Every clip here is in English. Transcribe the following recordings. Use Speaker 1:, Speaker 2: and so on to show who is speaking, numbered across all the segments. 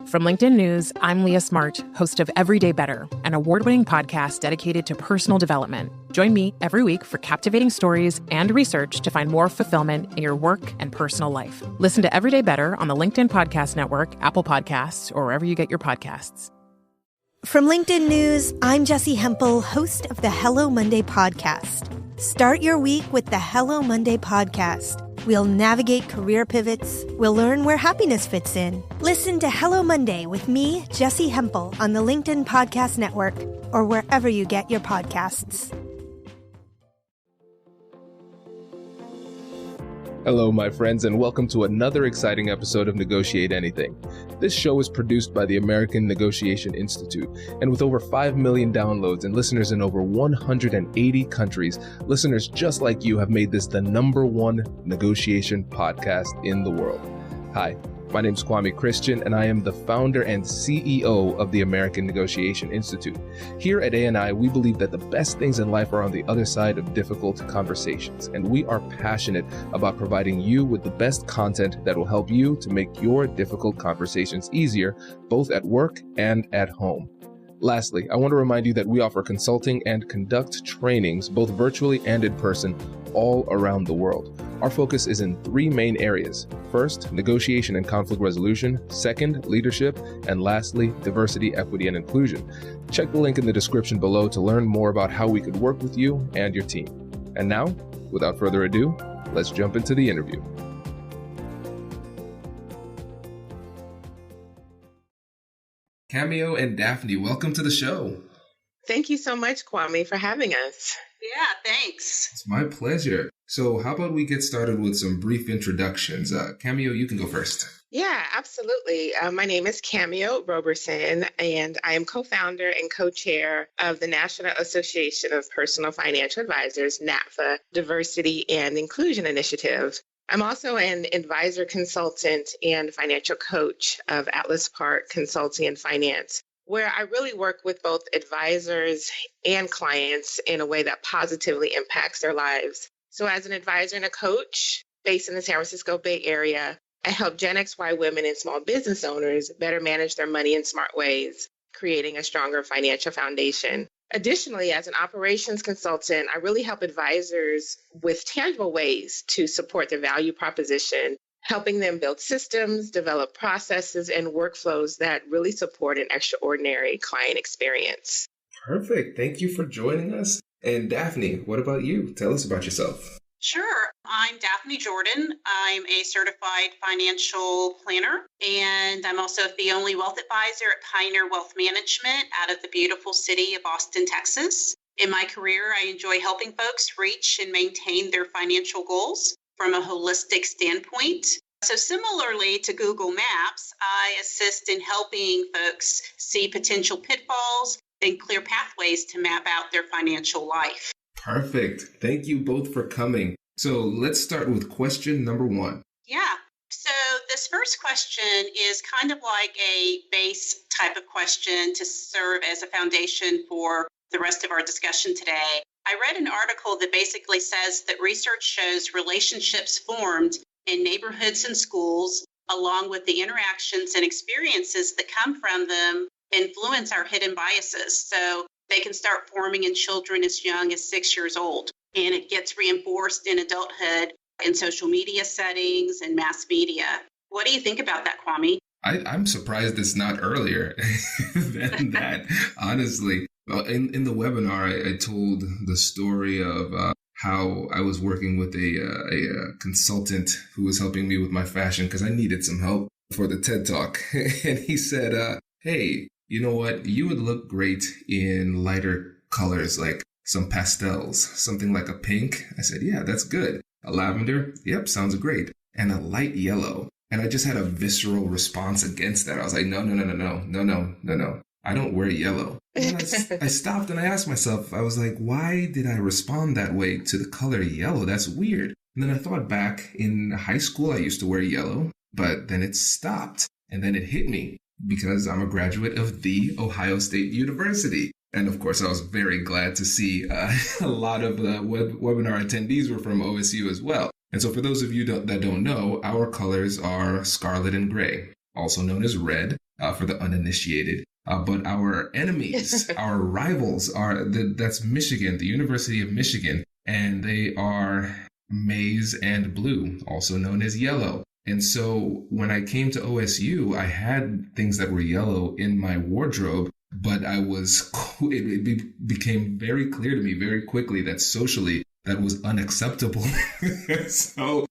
Speaker 1: From LinkedIn News, I'm Leah Smart, host of Everyday Better, an award-winning podcast dedicated to personal development. Join me every week for captivating stories and research to find more fulfillment in your work and personal life. Listen to Everyday Better on the LinkedIn Podcast Network, Apple Podcasts, or wherever you get your podcasts.
Speaker 2: From LinkedIn News, I'm Jessie Hempel, host of the Hello Monday podcast. Start your week with the Hello Monday podcast. We'll navigate career pivots. We'll learn where happiness fits in. Listen to Hello Monday with me, Jessie Hempel, on the LinkedIn Podcast Network or wherever you get your podcasts.
Speaker 3: Hello, my friends, and welcome to another exciting episode of Negotiate Anything. This show is produced by the American Negotiation Institute, and with over 5 million downloads and listeners in over 180 countries, listeners just like you have made this the #1 negotiation podcast in the world. Hi, my name is Kwame Christian, and I am the founder and CEO of the American Negotiation Institute. Here at ANI, we believe that the best things in life are on the other side of difficult conversations, and we are passionate about providing you with the best content that will help you to make your difficult conversations easier, both at work and at home. Lastly, I want to remind you that we offer consulting and conduct trainings, both virtually and in person, all around the world. Our focus is in 3 main areas. First, negotiation and conflict resolution. Second, leadership. And lastly, diversity, equity, and inclusion. Check the link in the description below to learn more about how we could work with you and your team. And now, without further ado, let's jump into the interview. Cameo and Daphne, welcome to the show.
Speaker 4: Thank you so much, Kwame, for having us.
Speaker 5: Yeah, thanks.
Speaker 3: It's my pleasure. So how about we get started with some brief introductions? Cameo, you can go first.
Speaker 4: Yeah, absolutely. My name is Cameo Roberson, and I am co-founder and co-chair of the National Association of Personal Financial Advisors, NAPFA, Diversity and Inclusion Initiative. I'm also an advisor consultant and financial coach of Atlas Park Consulting and Finance, where I really work with both advisors and clients in a way that positively impacts their lives. So as an advisor and a coach based in the San Francisco Bay Area, I help Gen XY women and small business owners better manage their money in smart ways, creating a stronger financial foundation. Additionally, as an operations consultant, I really help advisors with tangible ways to support their value proposition, helping them build systems, develop processes, and workflows that really support an extraordinary client experience.
Speaker 3: Perfect. Thank you for joining us. And Daphne, what about you? Tell us about yourself.
Speaker 5: Sure. I'm Daphne Jordan. I'm a certified financial planner, and I'm also the only wealth advisor at Pioneer Wealth Management out of the beautiful city of Austin, Texas. In my career, I enjoy helping folks reach and maintain their financial goals from a holistic standpoint. So similarly to Google Maps, I assist in helping folks see potential pitfalls and clear pathways to map out their financial life.
Speaker 3: Perfect. Thank you both for coming. So let's start with question number 1.
Speaker 5: Yeah. So this first question is kind of like a base type of question to serve as a foundation for the rest of our discussion today. I read an article that basically says that research shows relationships formed in neighborhoods and schools, along with the interactions and experiences that come from them, influence our hidden biases. So they can start forming in children as young as 6 years old. And it gets reinforced in adulthood in social media settings and mass media. What do you think about that, Kwame?
Speaker 3: I'm surprised it's not earlier than that, honestly. Well, in the webinar, I told the story of how I was working with a consultant who was helping me with my fashion because I needed some help for the TED Talk. And he said, hey, you know what? You would look great in lighter colors, like some pastels, something like a pink. I said, yeah, that's good. A lavender? Yep, sounds great. And a light yellow. And I just had a visceral response against that. I was like, no. I don't wear yellow. And then I stopped and I asked myself, I was like, why did I respond that way to the color yellow? That's weird. And then I thought back in high school, I used to wear yellow, but then it stopped. And then it hit me because I'm a graduate of The Ohio State University. And of course, I was very glad to see a lot of the webinar attendees were from OSU as well. And so for those of you that don't know, our colors are scarlet and gray. also known as red for the uninitiated. But our enemies, our rivals that's Michigan, the University of Michigan, and they are maize and blue, also known as yellow. And so when I came to OSU, I had things that were yellow in my wardrobe, but it became very clear to me very quickly that socially that was unacceptable. So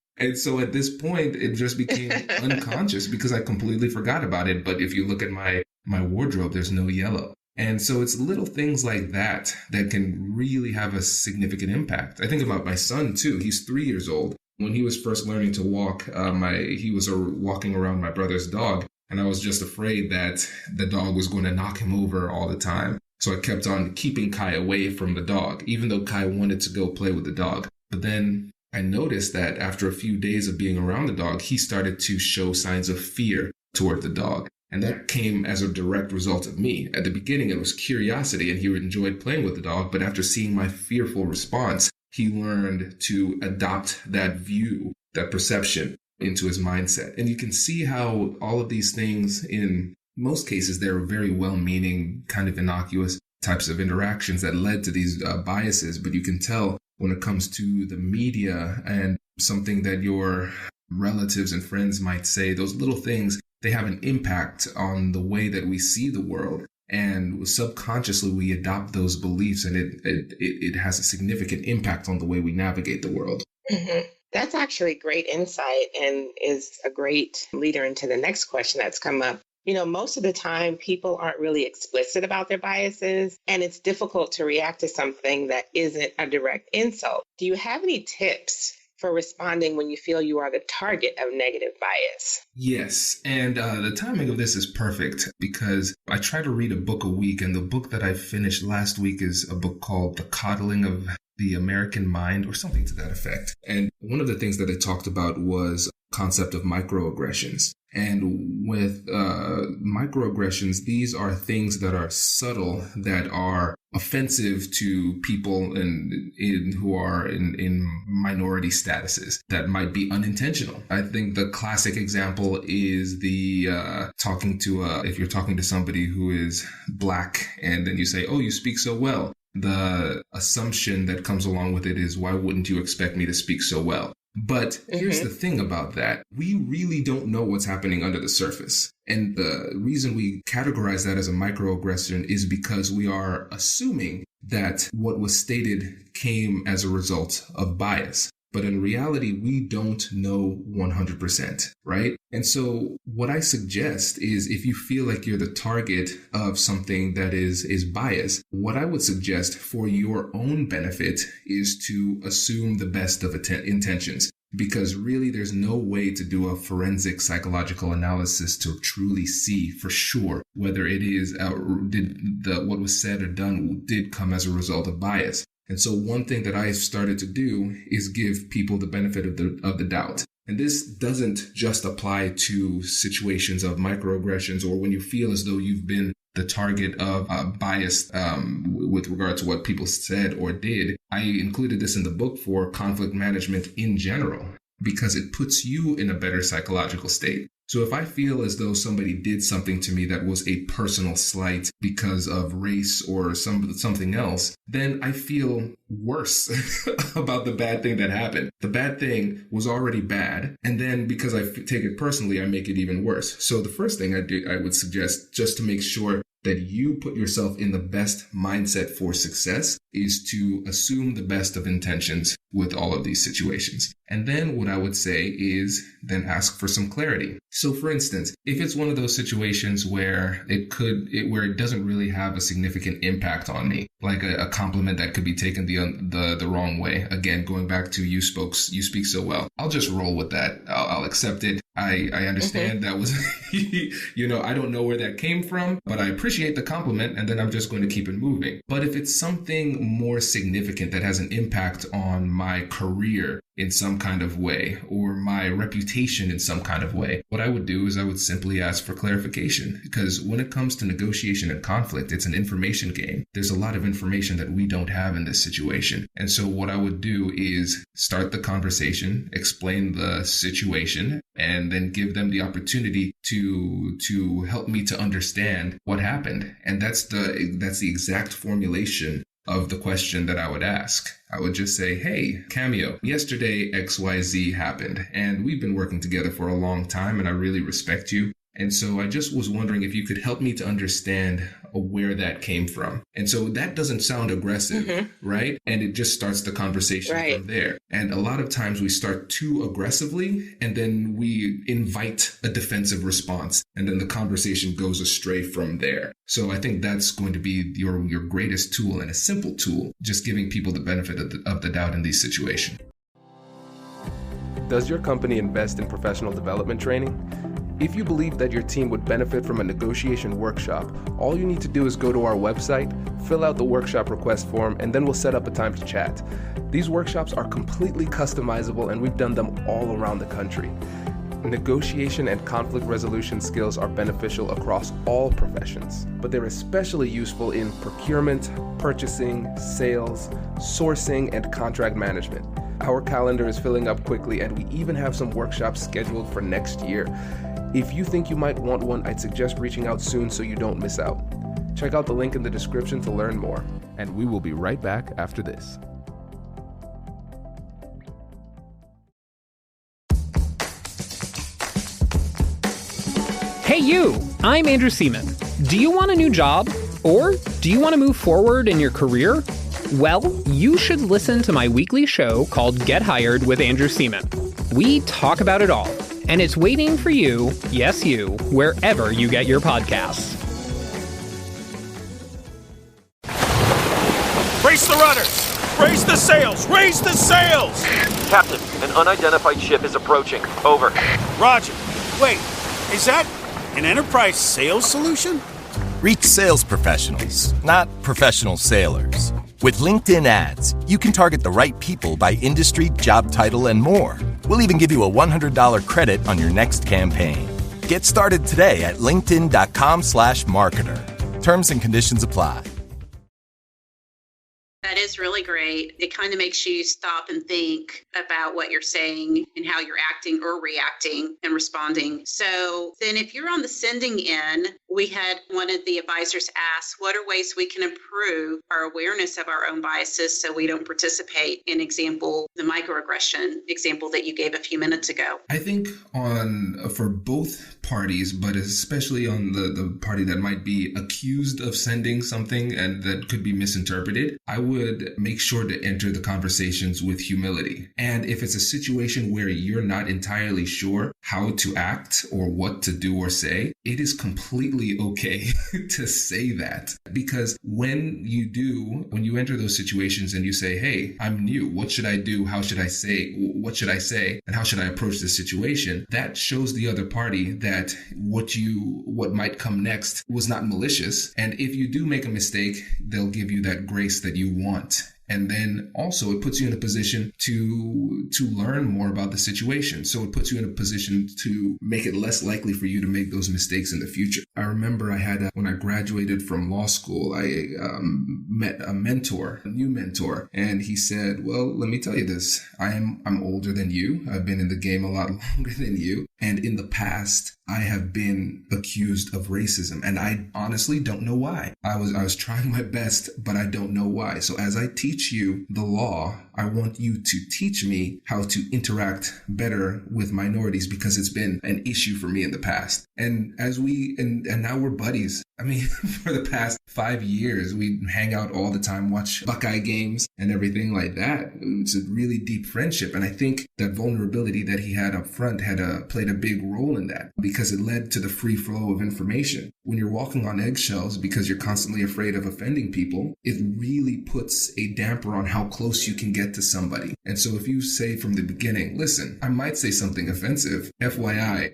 Speaker 3: at this point, it just became unconscious because I completely forgot about it. But if you look at my wardrobe, there's no yellow. And so it's little things like that can really have a significant impact. I think about my son, too. He's 3 years old. When he was first learning to walk, he was walking around my brother's dog. And I was just afraid that the dog was going to knock him over all the time. So I kept on keeping Kai away from the dog, even though Kai wanted to go play with the dog. But then I noticed that after a few days of being around the dog, he started to show signs of fear toward the dog. And that came as a direct result of me. At the beginning, it was curiosity and he enjoyed playing with the dog. But after seeing my fearful response, he learned to adopt that view, that perception into his mindset. And you can see how all of these things, in most cases, they're very well-meaning, kind of innocuous types of interactions that led to these biases. But you can tell when it comes to the media and something that your relatives and friends might say, those little things, they have an impact on the way that we see the world. And subconsciously, we adopt those beliefs, and it has a significant impact on the way we navigate the world.
Speaker 4: Mm-hmm. That's actually great insight and is a great leader into the next question that's come up. Most of the time, people aren't really explicit about their biases, and it's difficult to react to something that isn't a direct insult. Do you have any tips for responding when you feel you are the target of negative bias?
Speaker 3: Yes. And the timing of this is perfect because I try to read a book a week. And the book that I finished last week is a book called The Coddling of the American Mind, or something to that effect. And one of the things that it talked about was concept of microaggressions. And with microaggressions, these are things that are subtle, that are offensive to people who are in minority statuses, that might be unintentional. I think the classic example is the if you're talking to somebody who is Black and then you say, "Oh, you speak so well." The assumption that comes along with it is, why wouldn't you expect me to speak so well? But here's the thing about that. We really don't know what's happening under the surface. And the reason we categorize that as a microaggression is because we are assuming that what was stated came as a result of bias. But in reality, we don't know 100%, right? And so what I suggest is, if you feel like you're the target of something that is biased, what I would suggest for your own benefit is to assume the best of intentions. Because really, there's no way to do a forensic psychological analysis to truly see for sure whether it is what was said or done did come as a result of bias. And so one thing that I started to do is give people the benefit of the doubt. And this doesn't just apply to situations of microaggressions or when you feel as though you've been the target of bias with regard to what people said or did. I included this in the book for conflict management in general, because it puts you in a better psychological state. So if I feel as though somebody did something to me that was a personal slight because of race or something else, then I feel worse about the bad thing that happened. The bad thing was already bad. And then because I take it personally, I make it even worse. So the first thing I would suggest, just to make sure that you put yourself in the best mindset for success, is to assume the best of intentions with all of these situations. And then what I would say is then ask for some clarity. So for instance, if it's one of those situations where it doesn't really have a significant impact on me, like a compliment that could be taken the wrong way. Again, going back to you speak so well. I'll just roll with that. I'll accept it. I understand that was, I don't know where that came from, but I appreciate the compliment, and then I'm just going to keep it moving. But if it's something more significant that has an impact on my career in some kind of way, or my reputation in some kind of way, what I would do is I would simply ask for clarification. Because when it comes to negotiation and conflict, it's an information game. There's a lot of information that we don't have in this situation. And so what I would do is start the conversation, explain the situation, and and then give them the opportunity to help me to understand what happened. And that's the exact formulation of the question that I would ask. I would just say, hey, Cameo, yesterday XYZ happened, and we've been working together for a long time, and I really respect you. And so I just was wondering if you could help me to understand where that came from. And so that doesn't sound aggressive, right? And it just starts the conversation from there. And a lot of times we start too aggressively, and then we invite a defensive response, and then the conversation goes astray from there. So I think that's going to be your greatest tool, and a simple tool, just giving people the benefit of the doubt in these situations.
Speaker 1: Does your company invest in professional development training? If you believe that your team would benefit from a negotiation workshop, all you need to do is go to our website, fill out the workshop request form, and then we'll set up a time to chat. These workshops are completely customizable, and we've done them all around the country. Negotiation and conflict resolution skills are beneficial across all professions, but they're especially useful in procurement, purchasing, sales, sourcing, and contract management. Our calendar is filling up quickly, and we even have some workshops scheduled for next year. If you think you might want one, I'd suggest reaching out soon so you don't miss out. Check out the link in the description to learn more, and we will be right back after this.
Speaker 6: Hey you, I'm Andrew Seaman. Do you want a new job? Or do you want to move forward in your career? Well, you should listen to my weekly show called Get Hired with Andrew Seaman. We talk about it all, and it's waiting for you, yes you, wherever you get your podcasts.
Speaker 7: Brace the rudders! Raise the sails! Raise the sails!
Speaker 8: Captain, an unidentified ship is approaching. Over.
Speaker 7: Roger. Wait, is that an enterprise sales solution?
Speaker 9: Reach sales professionals, not professional sailors. With LinkedIn ads, you can target the right people by industry, job title, and more. We'll even give you a $100 credit on your next campaign. Get started today at linkedin.com/marketer. Terms and conditions apply.
Speaker 5: That is really great. It kind of makes you stop and think about what you're saying and how you're acting or reacting and responding. So then if you're on the sending end, we had one of the advisors ask, what are ways we can improve our awareness of our own biases so we don't participate in the microaggression example that you gave a few minutes ago?
Speaker 3: I think for both parties, but especially on the party that might be accused of sending something and that could be misinterpreted, I would make sure to enter the conversations with humility. And if it's a situation where you're not entirely sure how to act or what to do or say, it is completely okay to say that. Because when you enter those situations and you say, hey, I'm new, what should I do? How should I say? What should I say? And how should I approach this situation? That shows the other party that what might come next was not malicious. And if you do make a mistake, they'll give you that grace that you want. And then also it puts you in a position to learn more about the situation. So it puts you in a position to make it less likely for you to make those mistakes in the future. I remember when I graduated from law school, I met a new mentor, and he said, well, let me tell you this. I'm older than you. I've been in the game a lot longer than you. And in the past, I have been accused of racism, and I honestly don't know why. I was trying my best, but I don't know why. So as I teach you the law, I want you to teach me how to interact better with minorities, because it's been an issue for me in the past. And now we're buddies. I mean, for the past 5 years, we hang out all the time, watch Buckeye games and everything like that. It's a really deep friendship. And I think that vulnerability that he had up front played a big role in that, because it led to the free flow of information. When you're walking on eggshells because you're constantly afraid of offending people, it really puts a damper on how close you can get to somebody. And so if you say from the beginning, listen, I might say something offensive, FYI,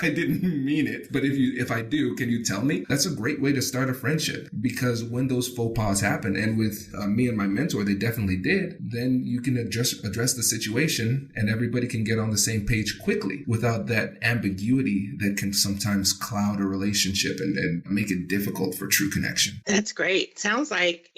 Speaker 3: I didn't mean it. But if I do, can you tell me? That's a great way to start a friendship, because when those faux pas happen, and with me and my mentor, they definitely did, then you can address the situation and everybody can get on the same page quickly without that ambiguity that can sometimes cloud a relationship and make it difficult for true connection.
Speaker 4: That's great. Sounds like,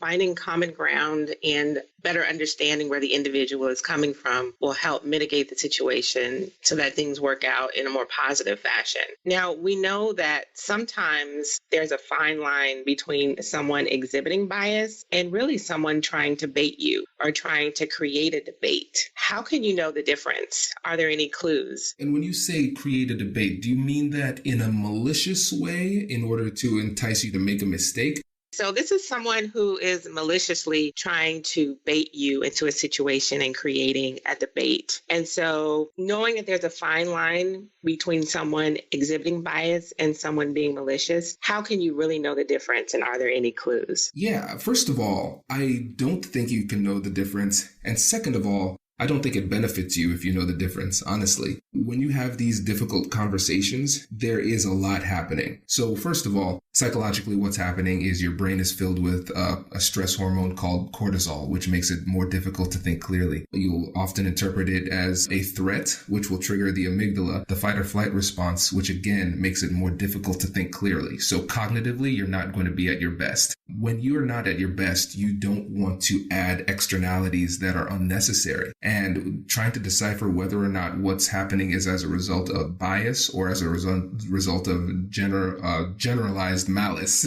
Speaker 4: finding common ground and better understanding where the individual is coming from will help mitigate the situation so that things work out in a more positive fashion. Now, we know that sometimes there's a fine line between someone exhibiting bias and really someone trying to bait you or trying to create a debate. How can you know the difference? Are there any clues?
Speaker 3: And when you say create a debate, do you mean that in a malicious way in order to entice you to make a mistake?
Speaker 4: So this is someone who is maliciously trying to bait you into a situation and creating a debate. And so knowing that there's a fine line between someone exhibiting bias and someone being malicious, how can you really know the difference? And are there any clues?
Speaker 3: Yeah, first of all, I don't think you can know the difference. And second of all, I don't think it benefits you if you know the difference, honestly. When you have these difficult conversations, there is a lot happening. So first of all, psychologically, what's happening is your brain is filled with a stress hormone called cortisol, which makes it more difficult to think clearly. You'll often interpret it as a threat, which will trigger the amygdala, the fight or flight response, which again makes it more difficult to think clearly. So cognitively, you're not going to be at your best. When you're not at your best, you don't want to add externalities that are unnecessary. And trying to decipher whether or not what's happening is as a result of bias or as a result of generalized malice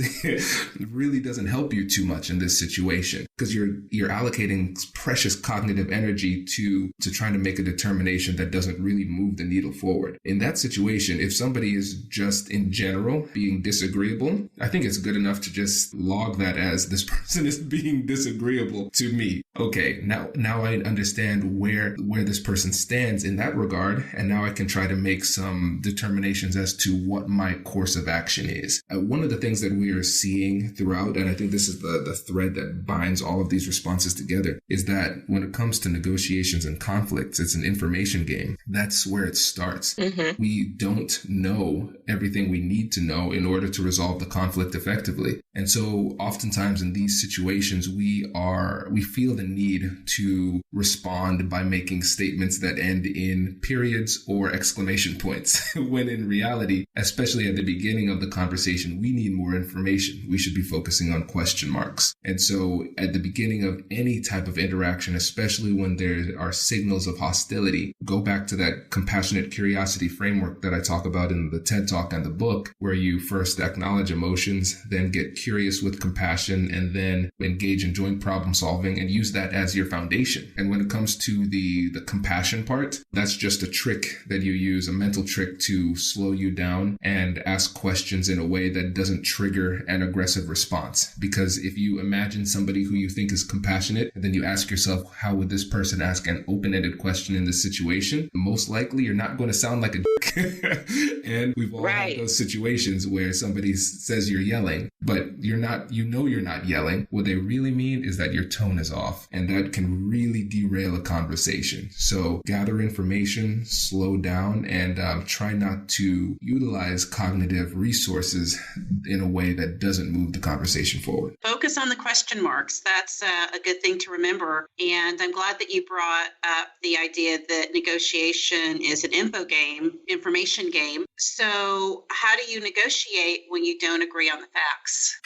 Speaker 3: really doesn't help you too much in this situation, because you're allocating precious cognitive energy to trying to make a determination that doesn't really move the needle forward. In that situation, if somebody is just in general being disagreeable, I think it's good enough to just log that as this person is being disagreeable to me. Okay, now I understand where this person stands in that regard, and now I can try to make some determinations as to what my course of action is. One of the things that we are seeing throughout, and I think this is the thread that binds all of these responses together, is that when it comes to negotiations and conflicts, it's an information game. That's where it starts. Mm-hmm. We don't know everything we need to know in order to resolve the conflict effectively. And so oftentimes in these situations, we feel the need to respond by making statements that end in periods or exclamation points, when in reality, especially at the beginning of the conversation, we need more information. We should be focusing on question marks. And so at the beginning of any type of interaction, especially when there are signals of hostility, go back to that compassionate curiosity framework that I talk about in the TED Talk and the book, where you first acknowledge emotions, then get curious with compassion, and then engage in joint problem solving and use that as your foundation. And when it comes to the compassion part, that's just a trick that you use, a mental trick to slow you down and ask questions in a way that doesn't trigger an aggressive response. Because if you imagine somebody who you think is compassionate, and then you ask yourself, how would this person ask an open-ended question in this situation? Most likely, you're not going to sound like a dick. And we've all had those situations where somebody says you're yelling, but you're not yelling. What they really mean is that your tone is off, and that can really derail a conversation. So gather information, slow down, and try not to utilize cognitive resources in a way that doesn't move the conversation forward.
Speaker 5: Focus on the question marks. That's a good thing to remember. And I'm glad that you brought up the idea that negotiation is an information game. So how do you negotiate when you don't agree on the facts?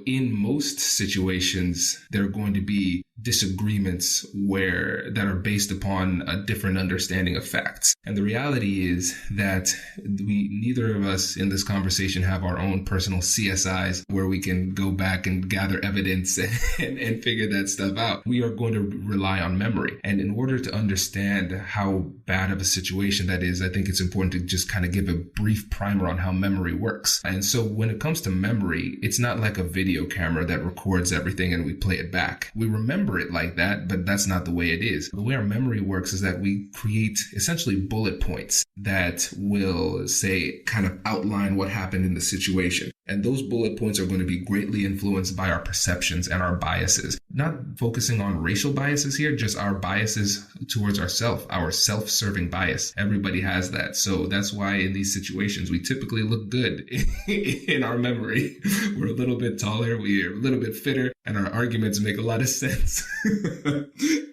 Speaker 3: In most situations, there are going to be disagreements that are based upon a different understanding of facts. And the reality is that neither of us in this conversation have our own personal CSIs where we can go back and gather evidence and figure that stuff out. We are going to rely on memory. And in order to understand how bad of a situation that is, I think it's important to just kind of give a brief primer on how memory works. And so when it comes to memory, it's not like a video camera that records everything and we play it back. We remember it like that, but that's not the way it is. The way our memory works is that we create essentially bullet points that will say, kind of outline what happened in the situation. And those bullet points are going to be greatly influenced by our perceptions and our biases. Not focusing on racial biases here, just our biases towards ourselves, our self-serving bias. Everybody has that. So that's why in these situations, we typically look good in our memory. We're a little bit taller, we're a little bit fitter, and our arguments make a lot of sense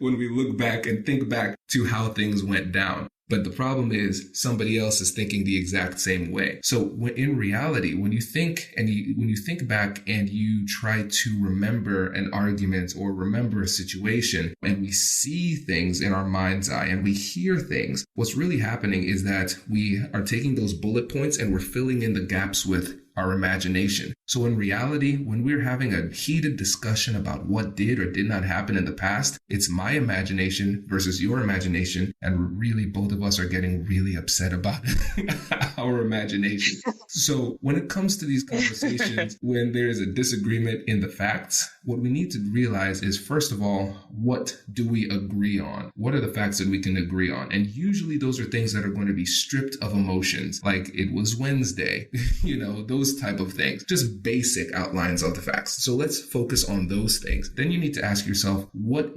Speaker 3: when we look back and think back to how things went down. But the problem is somebody else is thinking the exact same way. So in reality, when you think back and you try to remember an argument or remember a situation, and we see things in our mind's eye and we hear things, what's really happening is that we are taking those bullet points and we're filling in the gaps with our imagination. So in reality, when we're having a heated discussion about what did or did not happen in the past, it's my imagination versus your imagination. And really, both of us are getting really upset about our imagination. So when it comes to these conversations, when there is a disagreement in the facts, what we need to realize is, first of all, what do we agree on? What are the facts that we can agree on? And usually those are things that are going to be stripped of emotions, like it was Wednesday, those type of things, just basic outlines of the facts. So let's focus on those things. Then you need to ask yourself, what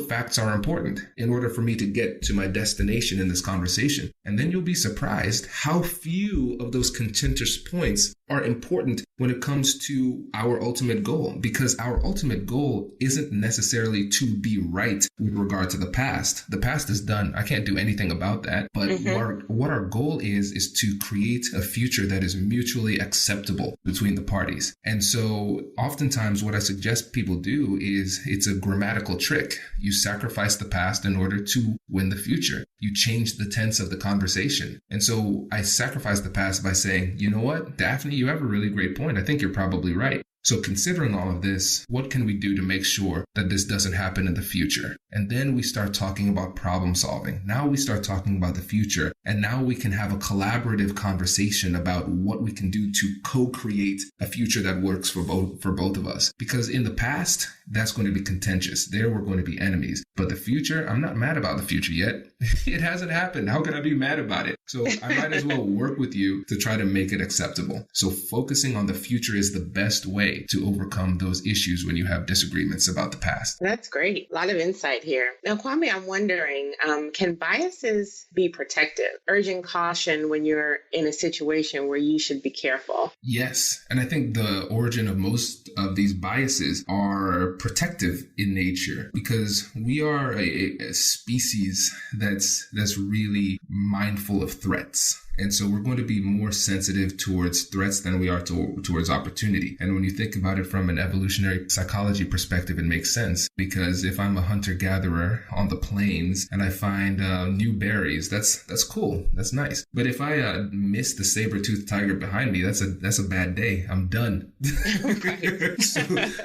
Speaker 3: facts are important in order for me to get to my destination in this conversation? And then you'll be surprised how few of those contentious points are important when it comes to our ultimate goal, because our ultimate goal isn't necessarily to be right with regard to the past. The past is done. I can't do anything about that. But what our goal is to create a future that is mutually acceptable between the parties. And so oftentimes what I suggest people do is it's a grammatical trick. You sacrifice the past in order to win the future. You change the tense of the conversation. And so I sacrifice the past by saying, you know what, Daphne, you have a really great point. I think you're probably right. So considering all of this, what can we do to make sure that this doesn't happen in the future? And then we start talking about problem solving. Now we start talking about the future. And now we can have a collaborative conversation about what we can do to co-create a future that works for both of us. Because in the past, that's going to be contentious. There we're going to be enemies. But the future, I'm not mad about the future yet. It hasn't happened. How can I be mad about it? So I might as well work with you to try to make it acceptable. So focusing on the future is the best way to overcome those issues when you have disagreements about the past.
Speaker 4: That's great. A lot of insight here. Now, Kwame, I'm wondering, can biases be protective, urging caution when you're in a situation where you should be careful?
Speaker 3: Yes. And I think the origin of most of these biases are protective in nature, because we are a species that's really mindful of threats. And so we're going to be more sensitive towards threats than we are towards opportunity. And when you think about it from an evolutionary psychology perspective, it makes sense, because if I'm a hunter-gatherer on the plains and I find new berries, that's cool. That's nice. But if I miss the saber-toothed tiger behind me, that's a bad day. I'm done.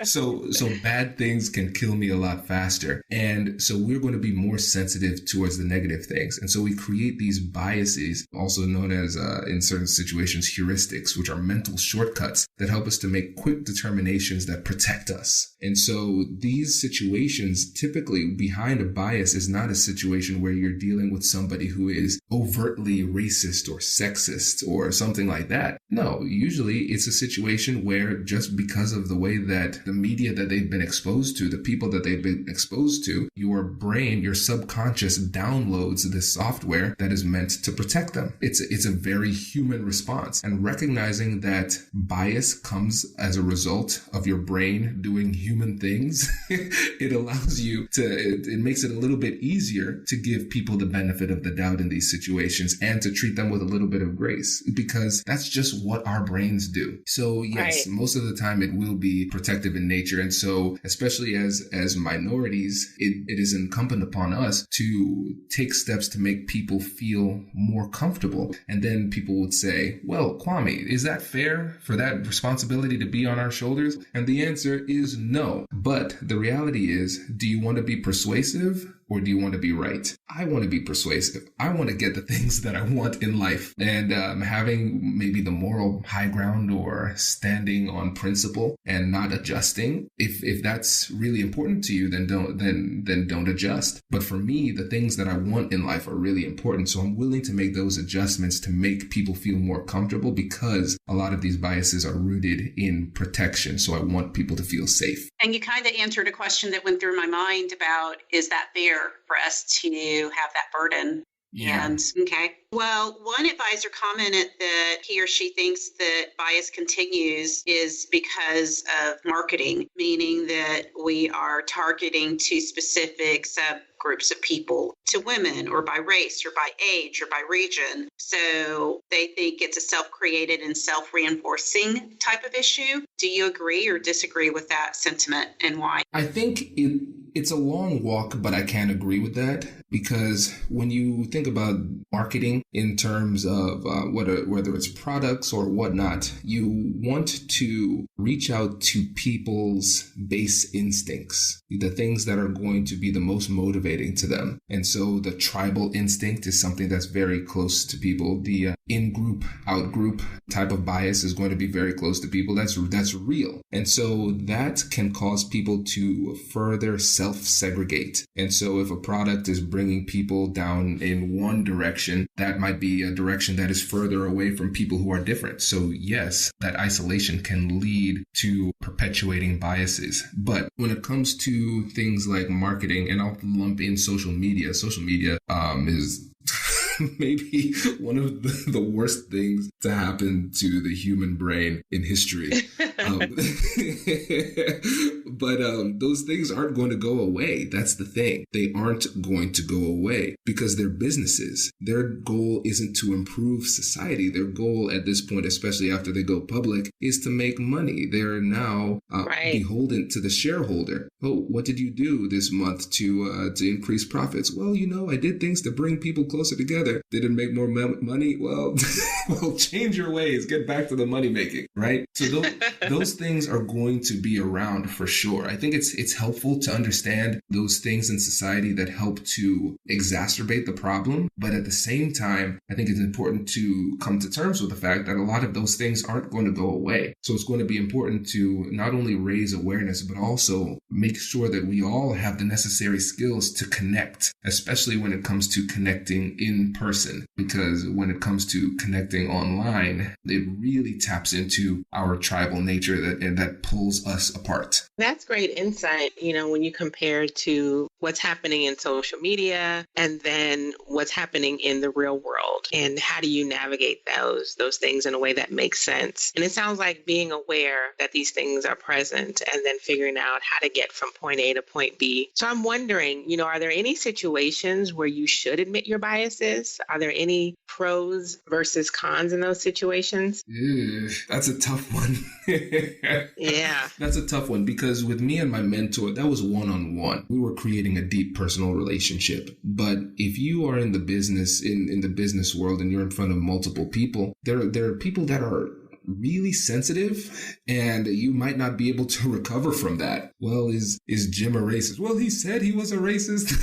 Speaker 3: so bad things can kill me a lot faster. And so we're going to be more sensitive towards the negative things. And so we create these biases, also known as, in certain situations, heuristics, which are mental shortcuts that help us to make quick determinations that protect us. And so these situations, typically behind a bias is not a situation where you're dealing with somebody who is overtly racist or sexist or something like that. No, usually it's a situation where just because of the way that the media that they've been exposed to, the people that they've been exposed to, your brain, your subconscious downloads this software that is meant to protect them. It's a very human response. And recognizing that bias comes as a result of your brain doing human things, it allows you to, it makes it a little bit easier to give people the benefit of the doubt in these situations and to treat them with a little bit of grace, because that's just what our brains do. So yes, most of the time it will be protective in nature. And so especially as minorities, it is incumbent upon us to take steps to make people feel more comfortable. And then people would say, well, Kwame, is that fair for that responsibility to be on our shoulders? And the answer is no. But the reality is, do you want to be persuasive or do you want to be right? I want to be persuasive. I want to get the things that I want in life. And having maybe the moral high ground or standing on principle and not adjusting, if that's really important to you, then don't adjust. But for me, the things that I want in life are really important. So I'm willing to make those adjustments to make people feel more comfortable, because a lot of these biases are rooted in protection. So I want people to feel safe.
Speaker 5: And you kind of answered a question that went through my mind about, is that fair for us to have that burden?
Speaker 3: Yeah.
Speaker 5: And okay. Well, one advisor commented that he or she thinks that bias continues is because of marketing, meaning that we are targeting to specific groups of people to women or by race or by age or by region. So they think it's a self-created and self-reinforcing type of issue. Do you agree or disagree with that sentiment, and why?
Speaker 3: I think it's a long walk, but I can't agree with that, because when you think about marketing in terms of whether it's products or whatnot, you want to reach out to people's base instincts, the things that are going to be the most motivating to them. And so the tribal instinct is something that's very close to people. The in-group, out-group type of bias is going to be very close to people. That's real. And so that can cause people to further self-segregate. And so if a product is bringing people down in one direction, that might be a direction that is further away from people who are different. So yes, that isolation can lead to perpetuating biases. But when it comes to things like marketing, and I'll lump in social media is maybe one of the worst things to happen to the human brain in history. But those things aren't going to go away. That's the thing. They aren't going to go away because they're businesses. Their goal isn't to improve society. Their goal at this point, especially after they go public, is to make money. They're now beholden to the shareholder. Oh, what did you do this month to increase profits? Well, I did things to bring people closer together. Didn't make more money? Well, change your ways. Get back to the money making, right? So those things are going to be around for sure. I think it's helpful to understand those things in society that help to exacerbate the problem. But at the same time, I think it's important to come to terms with the fact that a lot of those things aren't going to go away. So it's going to be important to not only raise awareness, but also make sure that we all have the necessary skills to connect, especially when it comes to connecting in person. Because when it comes to connecting online, it really taps into our tribal nature that pulls us apart.
Speaker 4: That's great insight, when you compare to what's happening in social media and then what's happening in the real world, and how do you navigate those things in a way that makes sense. And it sounds like being aware that these things are present and then figuring out how to get from point A to point B. So I'm wondering, are there any situations where you should admit your biases? Are there any pros versus cons in those situations?
Speaker 3: That's a tough one.
Speaker 4: Yeah.
Speaker 3: That's a tough one, because with me and my mentor, that was one-on-one. We were creating a deep personal relationship. But if you are in the business, in the business world, and you're in front of multiple people, there are people that are really sensitive, and you might not be able to recover from that. Well, is Jim a racist? Well, he said he was a racist.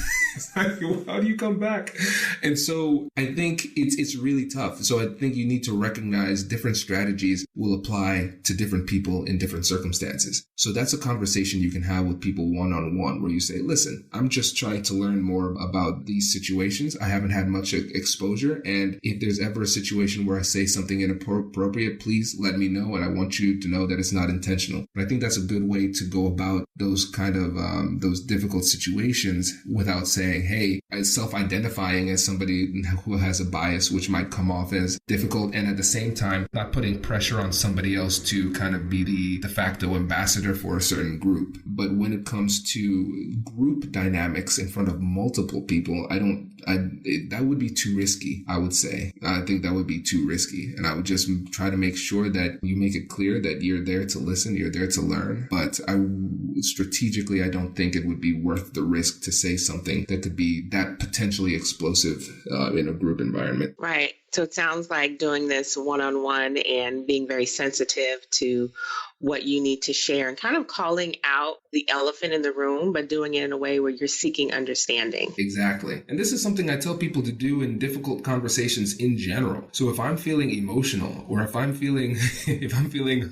Speaker 3: How do you come back? And so I think it's really tough. So I think you need to recognize different strategies will apply to different people in different circumstances. So that's a conversation you can have with people one-on-one, where you say, listen, I'm just trying to learn more about these situations. I haven't had much exposure. And if there's ever a situation where I say something inappropriate, please let me know. And I want you to know that it's not intentional. But I think that's a good way to go about those kind of those difficult situations without saying, hey, self-identifying as somebody who has a bias, which might come off as difficult. And at the same time, not putting pressure on somebody else to kind of be the de facto ambassador for a certain group. But when it comes to group dynamics in front of multiple people, that would be too risky, I would say. I think that would be too risky. And I would just try to make sure that you make it clear that you're there to listen, you're there to learn. But strategically, I don't think it would be worth the risk to say something that could be that potentially explosive in a group environment.
Speaker 4: Right. So it sounds like doing this one-on-one and being very sensitive to what you need to share and kind of calling out the elephant in the room, but doing it in a way where you're seeking understanding.
Speaker 3: Exactly. And this is something I tell people to do in difficult conversations in general. So if I'm feeling emotional, or if I'm feeling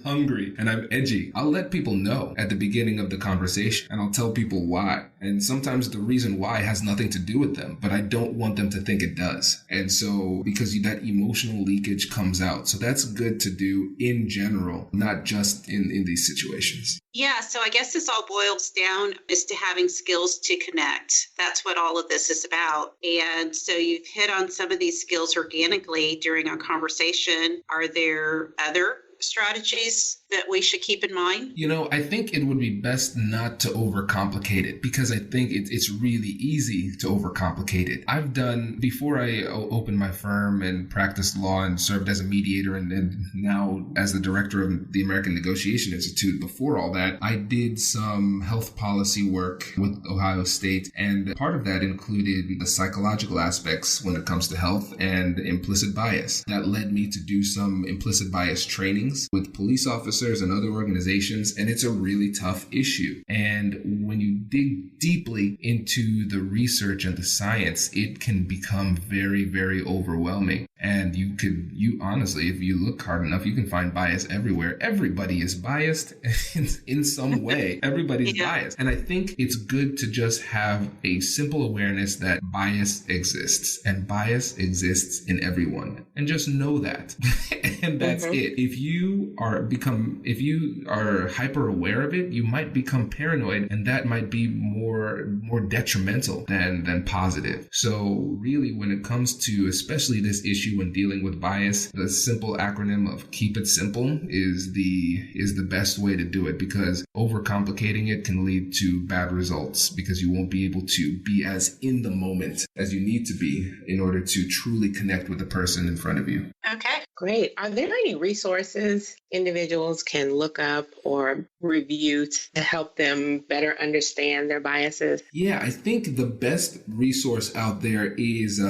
Speaker 3: hungry and I'm edgy, I'll let people know at the beginning of the conversation, and I'll tell people why. And sometimes the reason why has nothing to do with them, but I don't want them to think it does. And so because that emotional leakage comes out. So that's good to do in general, not just in these situations.
Speaker 5: Yeah, so I guess this all boils down is to having skills to connect. That's what all of this is about. And so you've hit on some of these skills organically during our conversation. Are there other strategies that we should keep in mind?
Speaker 3: I think it would be best not to overcomplicate it, because I think it's really easy to overcomplicate it. I've done, before I opened my firm and practiced law and served as a mediator and now as the director of the American Negotiation Institute, before all that, I did some health policy work with Ohio State. And part of that included the psychological aspects when it comes to health and implicit bias. That led me to do some implicit bias trainings with police officers and other organizations, and it's a really tough issue. And when you dig deeply into the research and the science, it can become very, very overwhelming. And you honestly, if you look hard enough, you can find bias everywhere. Everybody is biased in some way. Everybody's biased. And I think it's good to just have a simple awareness that bias exists, and bias exists in everyone. And just know that. And that's it. If you are hyper aware of it, you might become paranoid, and that might be more detrimental than positive. So really, when it comes to especially this issue when dealing with bias, the simple acronym of keep it simple is the best way to do it, because overcomplicating it can lead to bad results, because you won't be able to be as in the moment as you need to be in order to truly connect with the person in front of you.
Speaker 5: Okay.
Speaker 4: Great. Are there any resources individuals can look up or review to help them better understand their biases?
Speaker 3: Yeah, I think the best resource out there is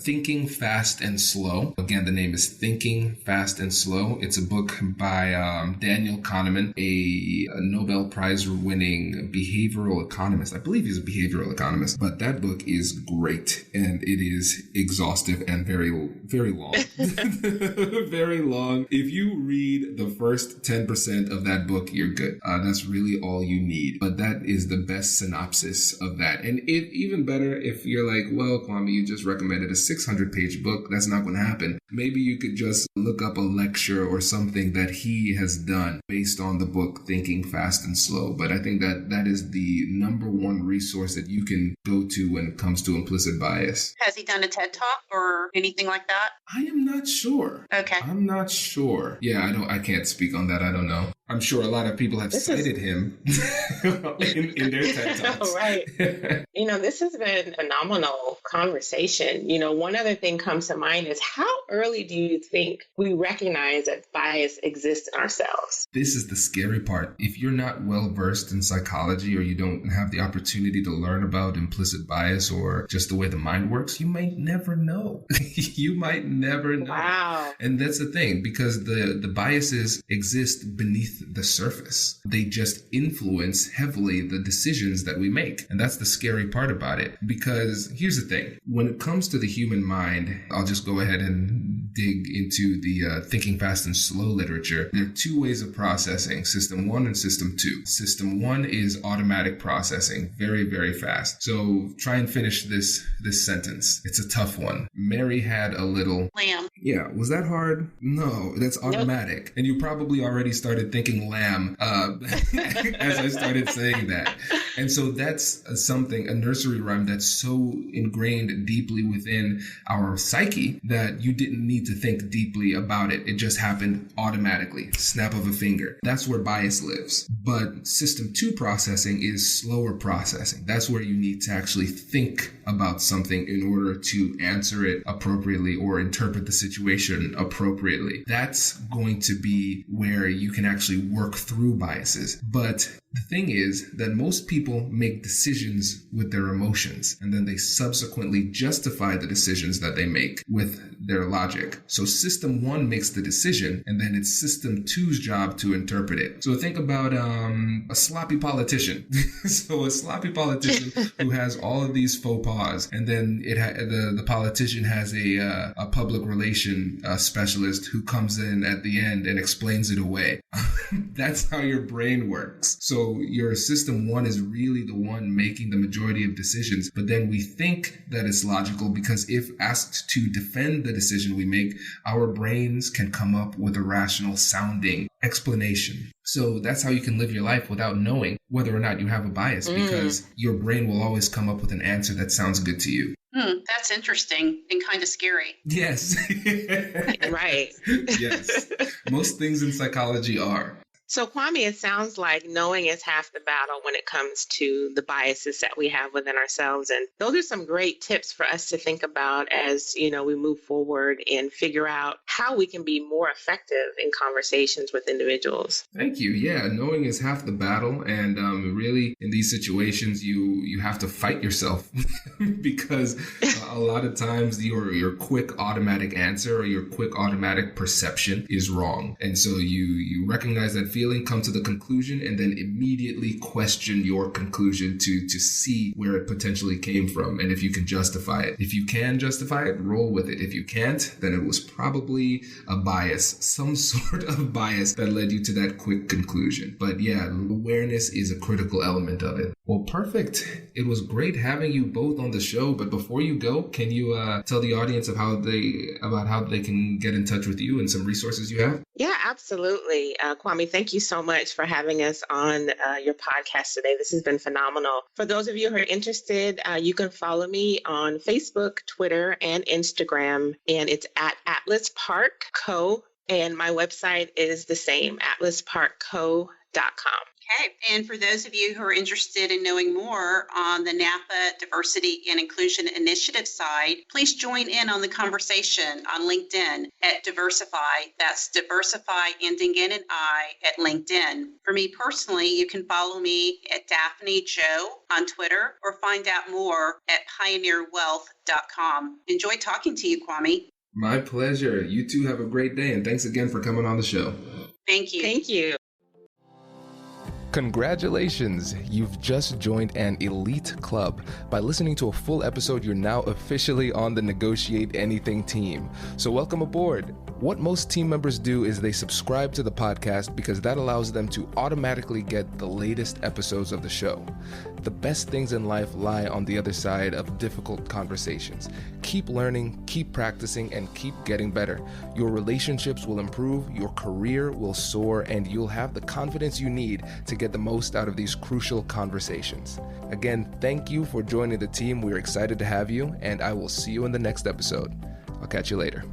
Speaker 3: Thinking Fast and Slow. Again, the name is Thinking Fast and Slow. It's a book by Daniel Kahneman, a Nobel Prize winning behavioral economist. I believe he's a behavioral economist, but that book is great, and it is exhaustive and very, very long. Very long. If you read the first 10% of that book, you're good. That's really all you need. But that is the best synopsis of that. And even better if you're like, well, Kwame, you just recommended a 600-page book. That's not going to happen. Maybe you could just look up a lecture or something that he has done based on the book Thinking Fast and Slow. But I think that is the number one resource that you can go to when it comes to implicit bias.
Speaker 5: Has he done a TED Talk or anything like that?
Speaker 3: I am not sure.
Speaker 5: Okay.
Speaker 3: I'm not sure. Yeah, I can't speak on that. I don't know. I'm sure a lot of people have cited him in their TED Talks.
Speaker 4: Right. This has been a phenomenal conversation. One other thing comes to mind is, how early do you think we recognize that bias exists in ourselves?
Speaker 3: This is the scary part. If you're not well versed in psychology, or you don't have the opportunity to learn about implicit bias or just the way the mind works, you might never know. You might never know.
Speaker 4: Wow.
Speaker 3: And that's the thing, because the biases exist beneath the surface. They just influence heavily the decisions that we make. And that's the scary part about it. Because here's the thing. When it comes to the human mind, I'll just go ahead and dig into the Thinking Fast and Slow literature. There are two ways of processing, System 1 and System 2. System 1 is automatic processing, very, very fast. So try and finish this sentence. It's a tough one. Mary had a little
Speaker 5: lamb.
Speaker 3: Yeah, was that hard? No, that's automatic. Nope. And you probably already started thinking lamb as I started saying that. And so that's a nursery rhyme that's so ingrained deeply within our psyche that you didn't need to think deeply about it. It just happened automatically, snap of a finger. That's where bias lives. But System 2 processing is slower processing. That's where you need to actually think about something in order to answer it appropriately or interpret the situation appropriately. That's going to be where you can actually work through biases. But the thing is that most people make decisions with their emotions, and then they subsequently justify the decisions that they make with their logic. So System 1 makes the decision, and then it's System 2's job to interpret it. So think about a sloppy politician. So a sloppy politician who has all of these faux pas, and then the politician has a public relation specialist who comes in at the end and explains it away. That's how your brain works. So your System 1 is really the one making the majority of decisions, but then we think that it's logical because if asked to defend the decision we make, our brains can come up with a rational sounding explanation. So that's how you can live your life without knowing whether or not you have a bias, because your brain will always come up with an answer that sounds good to you.
Speaker 5: That's interesting and kind of scary.
Speaker 3: Yes.
Speaker 4: Right.
Speaker 3: Yes. Most things in psychology are.
Speaker 4: So, Kwame, it sounds like knowing is half the battle when it comes to the biases that we have within ourselves. And those are some great tips for us to think about as, we move forward and figure out how we can be more effective in conversations with individuals.
Speaker 3: Thank you. Yeah, knowing is half the battle. And really, in these situations, you have to fight yourself because a lot of times your quick automatic answer or your quick automatic perception is wrong. And so you recognize that feeling, come to the conclusion, and then immediately question your conclusion to see where it potentially came from and if you can justify it. If you can justify it, roll with it. If you can't, then it was probably a bias, some sort of bias that led you to that quick conclusion. But yeah, awareness is a critical element of it. Well, perfect. It was great having you both on the show. But before you go, can you tell the audience of how they can get in touch with you and some resources you have?
Speaker 4: Yeah, absolutely. Kwame, thank you so much for having us on your podcast today. This has been phenomenal. For those of you who are interested, you can follow me on Facebook, Twitter, and Instagram, and it's at Atlas Park Co. And my website is the same, atlasparkco.com.
Speaker 5: Okay. And for those of you who are interested in knowing more on the NAPA Diversity and Inclusion Initiative side, please join in on the conversation on LinkedIn at Diversify. That's Diversify ending in an I at LinkedIn. For me personally, you can follow me at Daphne Joe on Twitter or find out more at pioneerwealth.com. Enjoy talking to you, Kwame.
Speaker 3: My pleasure. You two have a great day, and thanks again for coming on the show.
Speaker 5: Thank you.
Speaker 4: Thank you.
Speaker 3: Congratulations! You've just joined an elite club. By listening to a full episode, you're now officially on the Negotiate Anything team. So welcome aboard. What most team members do is they subscribe to the podcast because that allows them to automatically get the latest episodes of the show. The best things in life lie on the other side of difficult conversations. Keep learning, keep practicing, and keep getting better. Your relationships will improve, your career will soar, and you'll have the confidence you need to get the most out of these crucial conversations. Again, thank you for joining the team. We're excited to have you, and I will see you in the next episode. I'll catch you later.